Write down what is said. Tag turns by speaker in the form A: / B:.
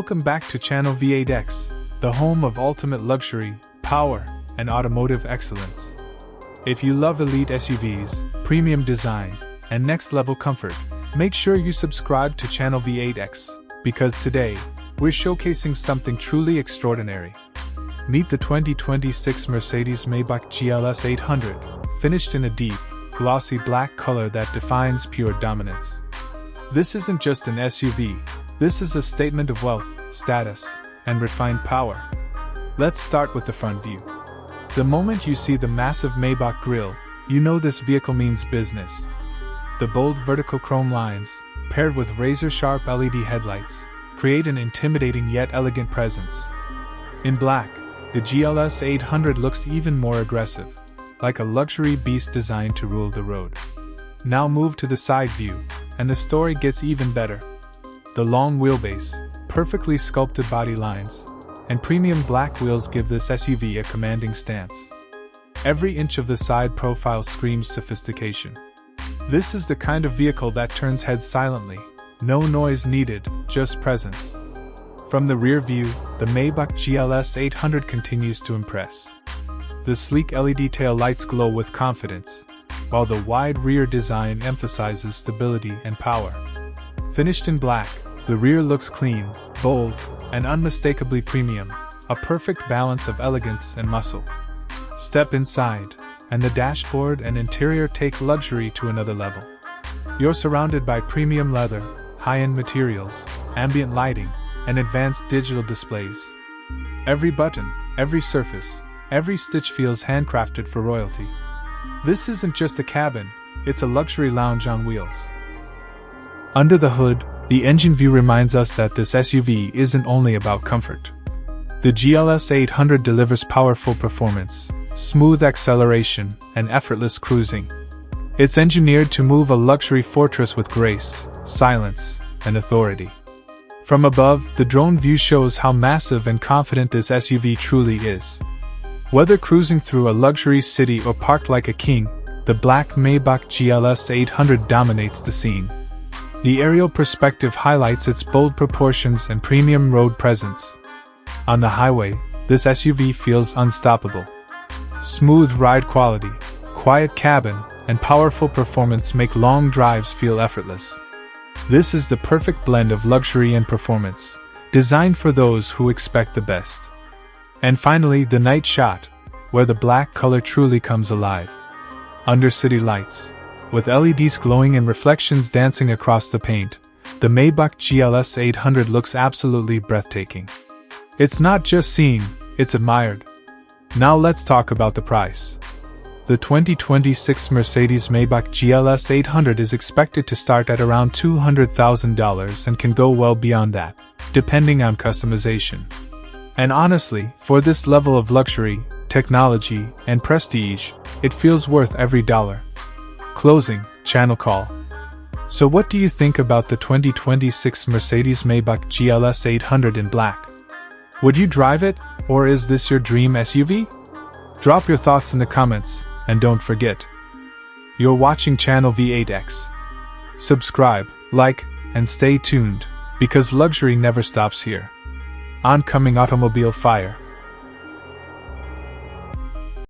A: Welcome back to Channel V8X, the home of ultimate luxury, power, and automotive excellence. If you love elite SUVs, premium design, and next-level comfort, make sure you subscribe to Channel V8X, because today, we're showcasing something truly extraordinary. Meet the 2026 Mercedes-Maybach GLS 800, finished in a deep, glossy black color that defines pure dominance. This isn't just an SUV, this is a statement of wealth, status, and refined power. Let's start with the front view. The moment you see the massive Maybach grille, you know this vehicle means business. The bold vertical chrome lines, paired with razor-sharp LED headlights, create an intimidating yet elegant presence. In black, the GLS 800 looks even more aggressive, like a luxury beast designed to rule the road. Now move to the side view, and the story gets even better. The long wheelbase, perfectly sculpted body lines, and premium black wheels give this SUV a commanding stance. Every inch of the side profile screams sophistication. This is the kind of vehicle that turns heads silently, no noise needed, just presence. From the rear view, the Maybach GLS 800 continues to impress. The sleek LED tail lights glow with confidence, while the wide rear design emphasizes stability and power. Finished in black, the rear looks clean, bold, and unmistakably premium, a perfect balance of elegance and muscle. Step inside, and the dashboard and interior take luxury to another level. You're surrounded by premium leather, high-end materials, ambient lighting, and advanced digital displays. Every button, every surface, every stitch feels handcrafted for royalty. This isn't just a cabin, it's a luxury lounge on wheels. Under the hood, the engine view reminds us that this SUV isn't only about comfort. The GLS 800 delivers powerful performance, smooth acceleration, and effortless cruising. It's engineered to move a luxury fortress with grace, silence, and authority. From above, the drone view shows how massive and confident this SUV truly is. Whether cruising through a luxury city or parked like a king, the black Maybach GLS 800 dominates the scene. The aerial perspective highlights its bold proportions and premium road presence. On the highway, this SUV feels unstoppable. Smooth ride quality, quiet cabin, and powerful performance make long drives feel effortless. This is the perfect blend of luxury and performance, designed for those who expect the best. And finally, the night shot, where the black color truly comes alive. Under city lights, with LEDs glowing and reflections dancing across the paint, the Maybach GLS 800 looks absolutely breathtaking. It's not just seen, it's admired. Now let's talk about the price. The 2026 Mercedes-Maybach GLS 800 is expected to start at around $200,000 and can go well beyond that, depending on customization. And honestly, for this level of luxury, technology, and prestige, it feels worth every dollar. Closing, channel call. So what do you think about the 2026 Mercedes-Maybach GLS 800 in black? Would you drive it, or is this your dream SUV? Drop your thoughts in the comments, and don't forget, you're watching Channel V8X. Subscribe, like, and stay tuned, because luxury never stops here. Oncoming automobile fire.